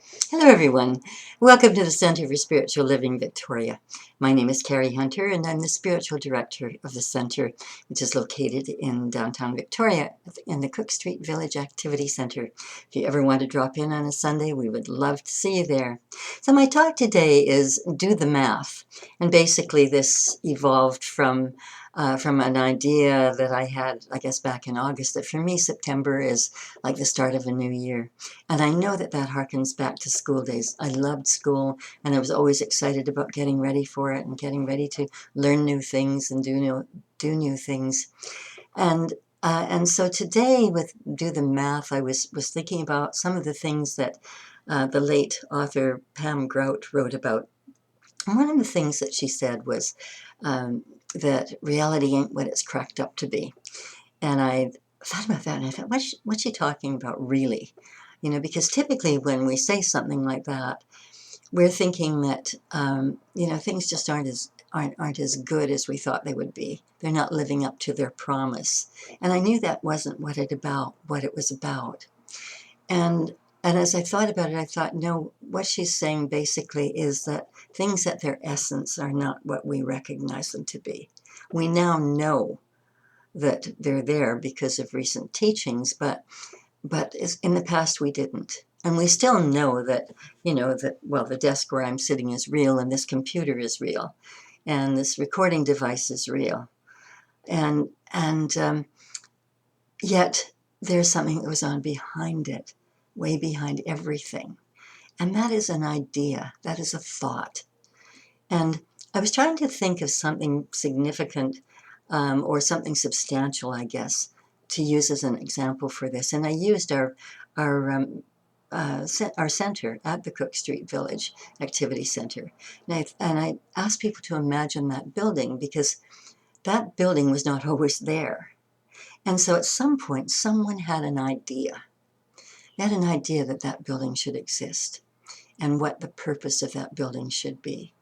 Hello, everyone. Welcome to the Center for Spiritual Living Victoria. My name is Carrie Hunter, and I'm the spiritual director of the center, which is located in downtown Victoria in the Cook Street Village Activity Center. If you ever want to drop in on a Sunday, we would love to see you there. So my talk today is Do the Math. And basically this evolved from an idea that I had, I guess, back in August, that for me, September is like the start of a new year. And I know that that harkens back to school days. I loved school, and I was always excited about getting ready for it and getting ready to learn new things and do new things. And so today, with Do the Math, I was thinking about some of the things that the late author Pam Grout wrote about. And one of the things that she said was that reality ain't what it's cracked up to be. And I thought about that, and I thought, what's she talking about, really? Because typically when we say something like that, we're thinking that things just aren't as good as we thought they would be. They're not living up to their promise, and I knew that wasn't what it was about. And as I thought about it, I thought, no, what she's saying basically is that things at their essence are not what we recognize them to be. We now know that they're there because of recent teachings, but in the past we didn't. And we still know that, the desk where I'm sitting is real, and this computer is real, and this recording device is real. And yet there's something that goes on behind it, way behind everything. And that is an idea, that is a thought. And I was trying to think of something significant or something substantial, I guess, to use as an example for this. And I used our center at the Cook Street Village Activity Center. And I asked people to imagine that building, because that building was not always there. And so at some point, someone had an idea. They had an idea that that building should exist and what the purpose of that building should be,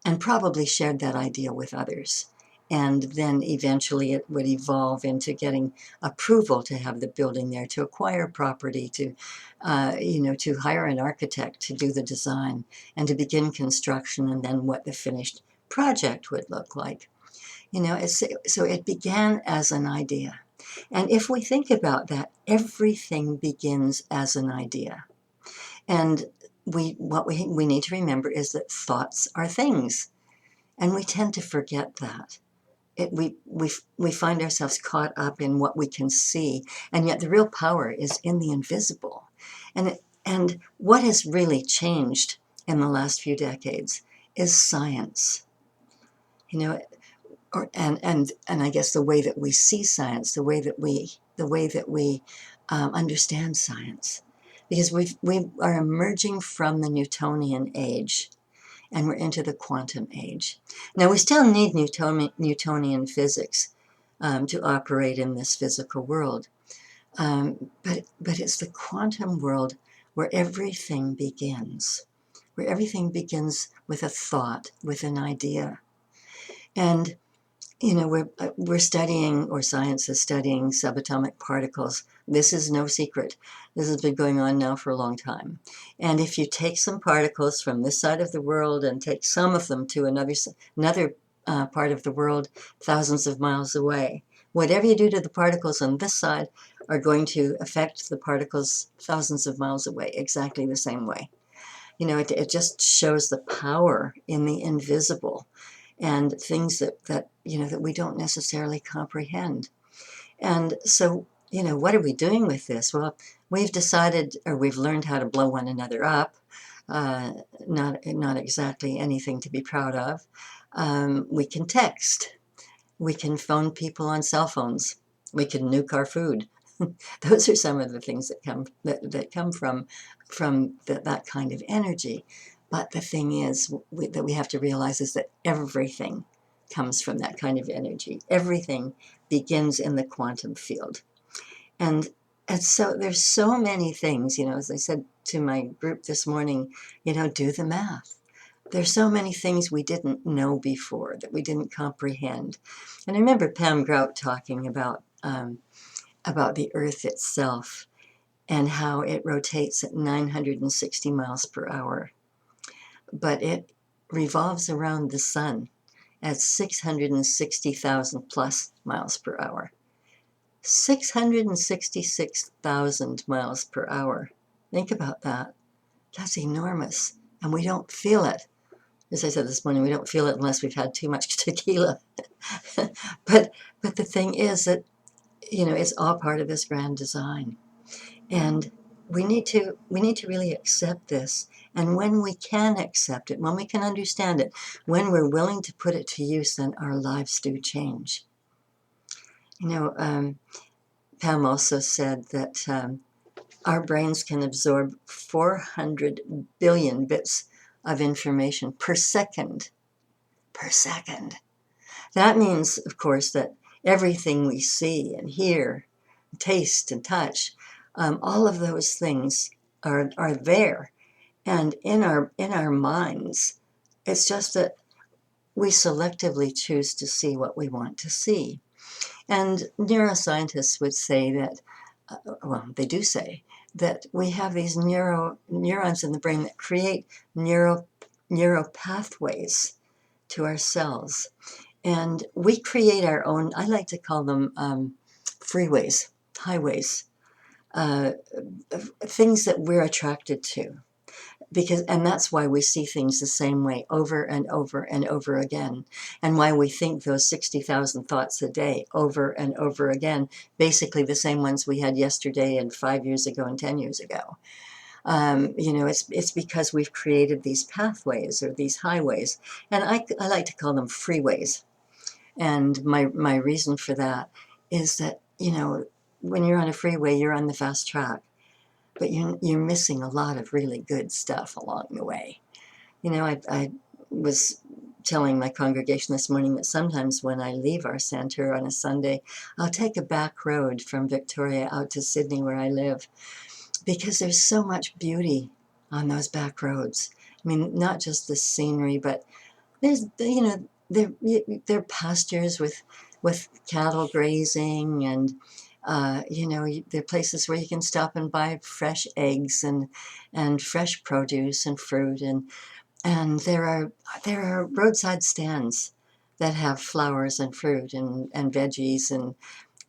and probably shared that idea with others. And then eventually it would evolve into getting approval to have the building there, to acquire property, to hire an architect to do the design and to begin construction, and then what the finished project would look like. So it began as an idea. And if we think about that, everything begins as an idea. And what we need to remember is that thoughts are things. And we tend to forget that. We find ourselves caught up in what we can see, and yet the real power is in the invisible. And what has really changed in the last few decades is science. And I guess the way that we see science, the way that we understand science, because we are emerging from the Newtonian age, and we're into the quantum age. Now, we still need Newtonian physics to operate in this physical world, but it's the quantum world where everything begins, with a thought, with an idea. And we're studying, or science is studying, subatomic particles. This is no secret. This has been going on now for a long time. And if you take some particles from this side of the world and take some of them to another part of the world, thousands of miles away, whatever you do to the particles on this side are going to affect the particles thousands of miles away exactly the same way. It just shows the power in the invisible, and things that we don't necessarily comprehend. And so, what are we doing with this? Well, we've decided, or we've learned how to blow one another up. Not exactly anything to be proud of. We can text. We can phone people on cell phones. We can nuke our food. Those are some of the things that come from that kind of energy. But the thing is that we have to realize is that everything comes from that kind of energy. Everything begins in the quantum field. And so there's so many things, as I said to my group this morning, do the math. There's so many things we didn't know before, that we didn't comprehend. And I remember Pam Grout talking about the earth itself. and how it rotates at 960 miles per hour. But it revolves around the sun at 660,000 plus miles per hour. 666,000 miles per hour. Think about that. That's enormous. And we don't feel it. As I said this morning, we don't feel it unless we've had too much tequila. but the thing is that, it's all part of this grand design. And we need to really accept this. And when we can accept it, when we can understand it, when we're willing to put it to use, then our lives do change. Pam also said that our brains can absorb 400 billion bits of information per second. Per second. That means, of course, that everything we see and hear, taste and touch, all of those things are there, and in our minds. It's just that we selectively choose to see what we want to see. And neuroscientists would say that, they do say that we have these neurons in the brain that create neuro pathways to our cells. And we create our own, I like to call them freeways, highways, things that we're attracted to. And that's why we see things the same way over and over and over again, and why we think those 60,000 thoughts a day over and over again, basically the same ones we had yesterday and 5 years ago and 10 years ago. It's because we've created these pathways or these highways, and I like to call them freeways. And my reason for that is that, when you're on a freeway, you're on the fast track, but you're missing a lot of really good stuff along the way. I was telling my congregation this morning that sometimes when I leave our center on a Sunday, I'll take a back road from Victoria out to Sydney where I live, because there's so much beauty on those back roads. I mean, not just the scenery, but there's, they're pastures with cattle grazing, and there are places where you can stop and buy fresh eggs and fresh produce and fruit, and there are roadside stands that have flowers and fruit and veggies and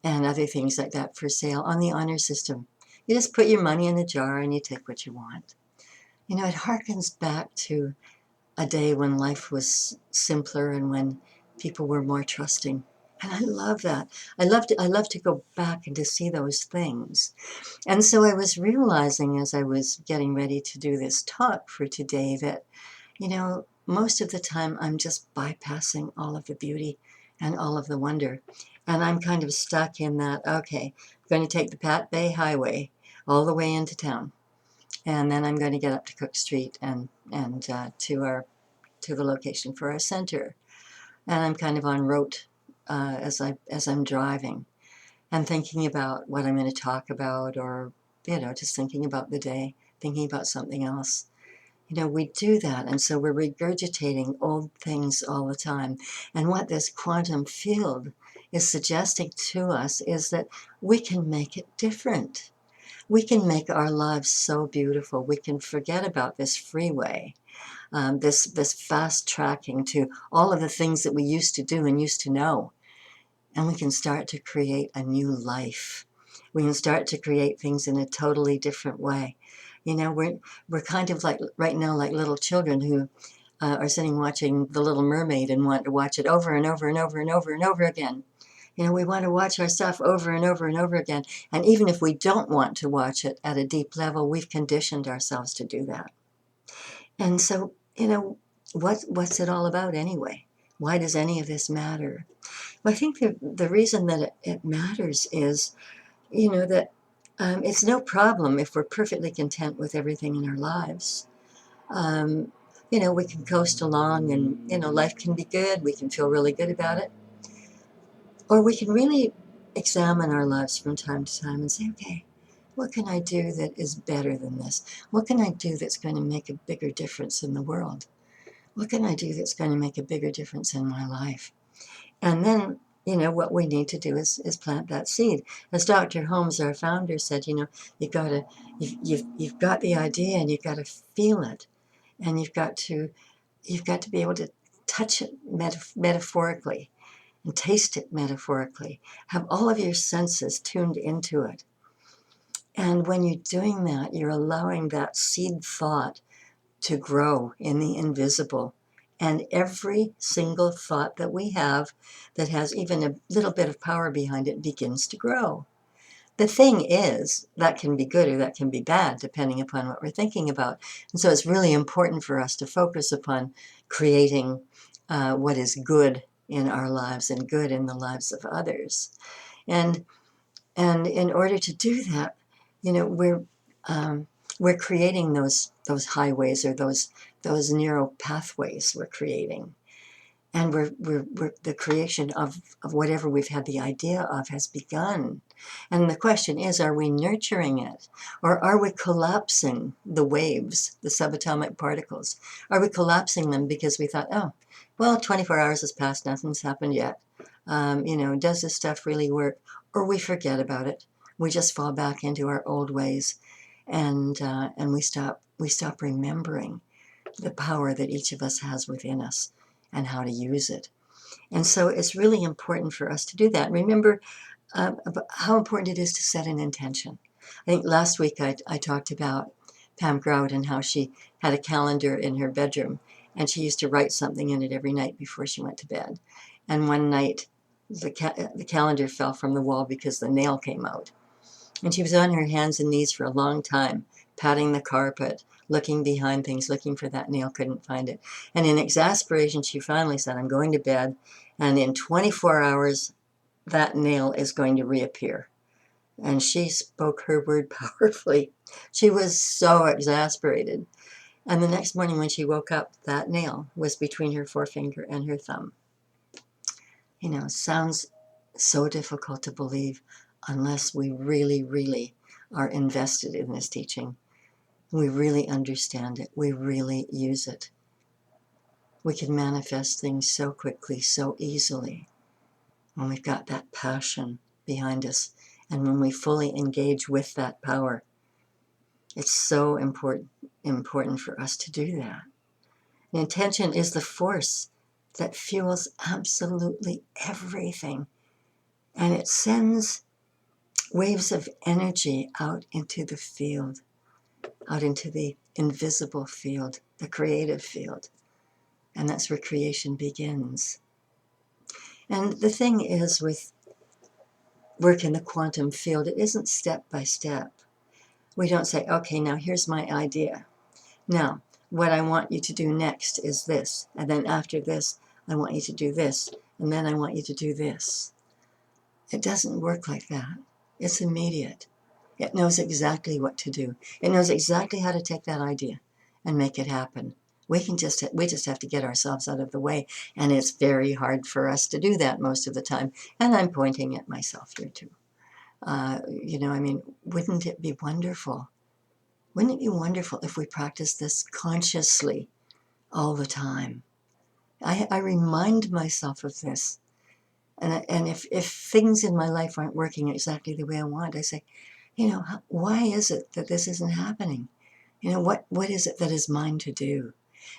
other things like that for sale on the honor system. You just put your money in a jar and you take what you want. It harkens back to a day when life was simpler and when people were more trusting. And I love that. I love to go back and to see those things. And so I was realizing as I was getting ready to do this talk for today that, most of the time I'm just bypassing all of the beauty and all of the wonder. And I'm kind of stuck in that, okay, I'm going to take the Pat Bay Highway all the way into town. And then I'm going to get up to Cook Street and to the location for our center. And I'm kind of en route as I'm driving and thinking about what I'm going to talk about, or just thinking about the day, thinking about something else. We do that, and so we're regurgitating old things all the time. And what this quantum field is suggesting to us is that we can make it different. We can make our lives so beautiful. We can forget about this freeway, this fast tracking to all of the things that we used to do and used to know. And we can start to create a new life. We can start to create things in a totally different way. We're kind of like right now like little children who are sitting watching The Little Mermaid and want to watch it over and over and over and over and over again. We want to watch our stuff over and over and over again. And even if we don't want to watch it at a deep level, we've conditioned ourselves to do that. And so, what's it all about anyway? Why does any of this matter? Well, I think the reason that it matters is, that it's no problem if we're perfectly content with everything in our lives. We can coast along and, life can be good. We can feel really good about it. Or we can really examine our lives from time to time and say, okay, what can I do that is better than this? What can I do that's going to make a bigger difference in the world? What can I do that's going to make a bigger difference in my life? And then, what we need to do is plant that seed. As Dr. Holmes, our founder, said, you've got the idea and you've got to feel it, and you've got to be able to touch it metaphorically and taste it metaphorically. Have all of your senses tuned into it. And when you're doing that, you're allowing that seed thought to grow in the invisible. And every single thought that we have that has even a little bit of power behind it begins to grow. The thing is, that can be good or that can be bad, depending upon what we're thinking about. And so it's really important for us to focus upon creating what is good in our lives and good in the lives of others. And in order to do that, we're creating those highways, or those neural pathways we're creating. And we're the creation of whatever we've had the idea of has begun. And the question is, are we nurturing it? Or are we collapsing the waves, the subatomic particles? Are we collapsing them because we thought, oh, well, 24 hours has passed, nothing's happened yet. Does this stuff really work? Or we forget about it. We just fall back into our old ways, and we stop remembering the power that each of us has within us and how to use it. And so it's really important for us to do that. Remember how important it is to set an intention. I think last week I talked about Pam Grout and how she had a calendar in her bedroom, and she used to write something in it every night before she went to bed. And one night the calendar fell from the wall because the nail came out. And she was on her hands and knees for a long time, patting the carpet, looking behind things, looking for that nail, couldn't find it. And in exasperation, she finally said, I'm going to bed, and in 24 hours, that nail is going to reappear. And she spoke her word powerfully. She was so exasperated. And the next morning when she woke up, that nail was between her forefinger and her thumb. Sounds so difficult to believe unless we really, really are invested in this teaching. We really understand it. We really use it. We can manifest things so quickly, so easily, when we've got that passion behind us and when we fully engage with that power. It's so important for us to do that. The intention is the force that fuels absolutely everything. And it sends waves of energy out into the field, out into the invisible field, the creative field. And that's where creation begins. And the thing is, with work in the quantum field, it isn't step by step. We don't say, okay, now here's my idea. Now, what I want you to do next is this. And then after this, I want you to do this. And then I want you to do this. It doesn't work like that. It's immediate. It knows exactly what to do. It knows exactly how to take that idea and make it happen. We just have to get ourselves out of the way, and it's very hard for us to do that most of the time. And I'm pointing at myself here too. Wouldn't it be wonderful? Wouldn't it be wonderful if we practiced this consciously all the time? I remind myself of this. And if things in my life aren't working exactly the way I want, I say, why is it that this isn't happening? What is it that is mine to do?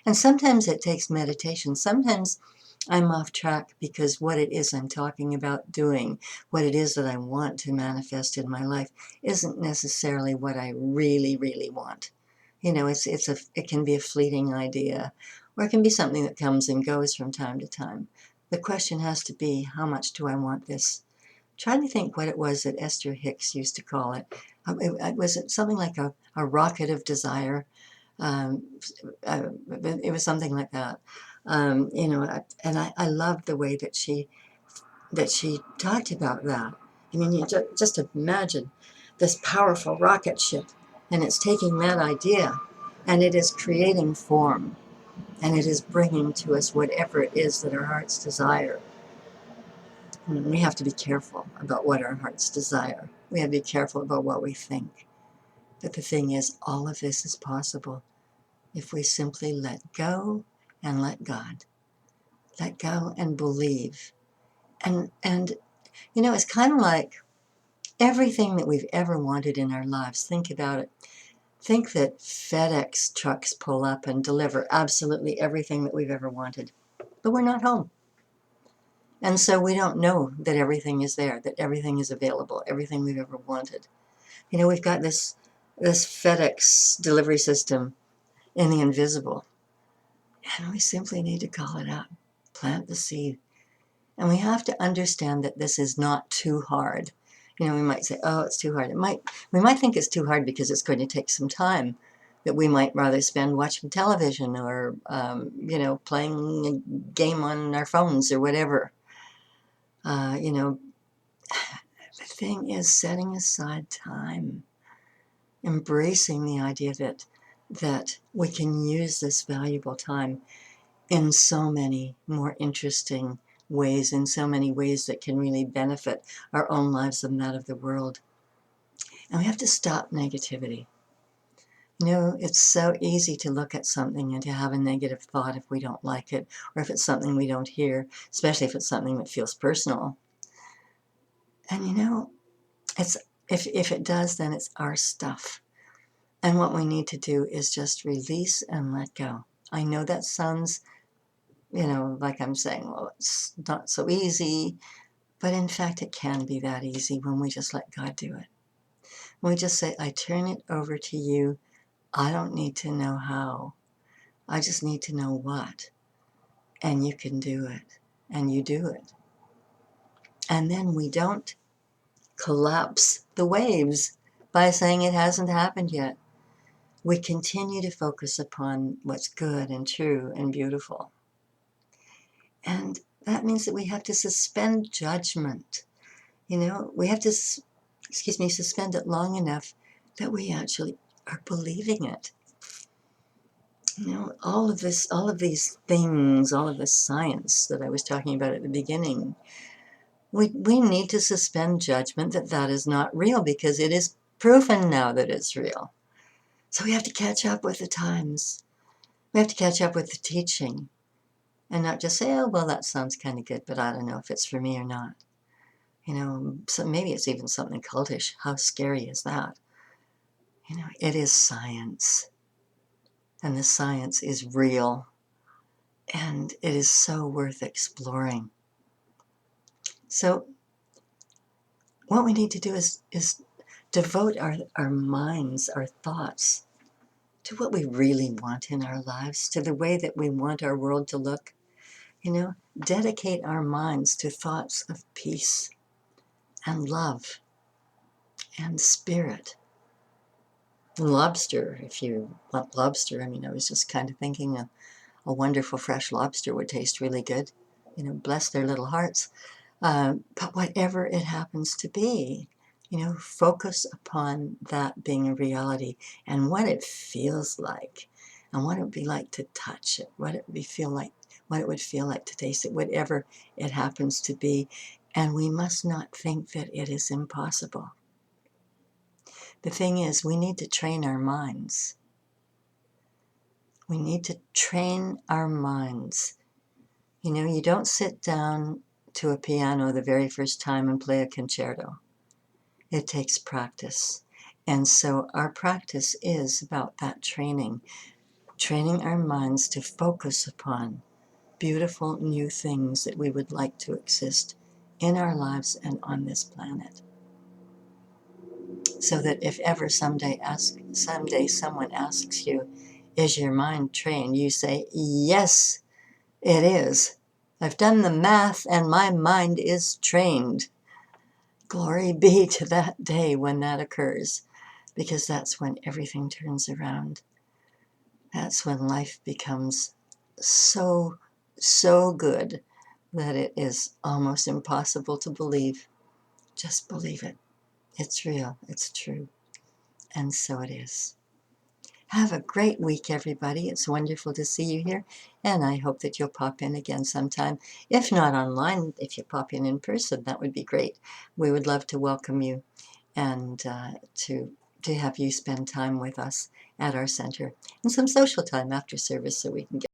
And sometimes it takes meditation. Sometimes I'm off track because what it is I'm talking about doing, what it is that I want to manifest in my life, isn't necessarily what I really, really want. It can be a fleeting idea, or it can be something that comes and goes from time to time. The question has to be, how much do I want this? Try to think what it was that Esther Hicks used to call it. Was it something like a rocket of desire? It was something like that. And I loved the way that she talked about that. I mean, you just imagine this powerful rocket ship, and it's taking that idea, and it is creating form, and it is bringing to us whatever it is that our hearts desire. And we have to be careful about what our hearts desire. We have to be careful about what we think. But the thing is, all of this is possible if we simply let go and let God. Let go and believe. And you know, it's kind of like everything that we've ever wanted in our lives. Think about it. Think that FedEx trucks pull up and deliver absolutely everything that we've ever wanted, but we're not home. And so we don't know that everything is there, that everything is available, everything we've ever wanted. You know, we've got this FedEx delivery system in the invisible, and we simply need to call it out, plant the seed. And we have to understand that this is not too hard. You know, we might say, oh, it's too hard. We might think it's too hard because it's going to take some time that we might rather spend watching television or, you know, playing a game on our phones or whatever. You know, the thing is setting aside time, embracing the idea that we can use this valuable time in so many more interesting ways, in so many ways that can really benefit our own lives and that of the world. And we have to stop negativity. You know, it's so easy to look at something and to have a negative thought if we don't like it, or if it's something we don't hear, especially if it's something that feels personal. And you know, it's if it does, then it's our stuff. And what we need to do is just release and let go. I know that sounds, you know, like I'm saying, well, it's not so easy, but in fact, it can be that easy when we just let God do it. When we just say, I turn it over to you. I don't need to know how. I just need to know what. And you can do it. And you do it. And then we don't collapse the waves by saying it hasn't happened yet. We continue to focus upon what's good and true and beautiful. And that means that we have to suspend judgment. You know, we have to, suspend it long enough that we actually are believing it. You know, all of these things, all of this science that I was talking about at the beginning, we need to suspend judgment that that is not real because it is proven now that it's real. So we have to catch up with the times. We have to catch up with the teaching and not just say, oh, well, that sounds kind of good, but I don't know if it's for me or not. You know, so maybe it's even something cultish. How scary is that? You know, it is science. And the science is real. And it is so worth exploring. So what we need to do is devote our minds, our thoughts, to what we really want in our lives, to the way that we want our world to look. You know, dedicate our minds to thoughts of peace and love and spirit. Lobster, if you want lobster. I mean, I was just kind of thinking a wonderful fresh lobster would taste really good. You know, bless their little hearts. But whatever it happens to be, you know, focus upon that being a reality and what it feels like and what it would be like to touch it, what it would feel like to taste it, whatever it happens to be. And we must not think that it is impossible. The thing is, we need to train our minds. We need to train our minds. You know, you don't sit down to a piano the very first time and play a concerto. It takes practice. And so our practice is about that training our minds to focus upon beautiful new things that we would like to exist in our lives and on this planet. So that if ever someday someone asks you, is your mind trained? You say, yes, it is. I've done the math and my mind is trained. Glory be to that day when that occurs, because that's when everything turns around. That's when life becomes so, so good that it is almost impossible to believe. Just believe it. It's real. It's true. And so it is. Have a great week, everybody. It's wonderful to see you here, and I hope that you'll pop in again sometime. If not online, if you pop in person, that would be great. We would love to welcome you and to have you spend time with us at our center and some social time after service so we can get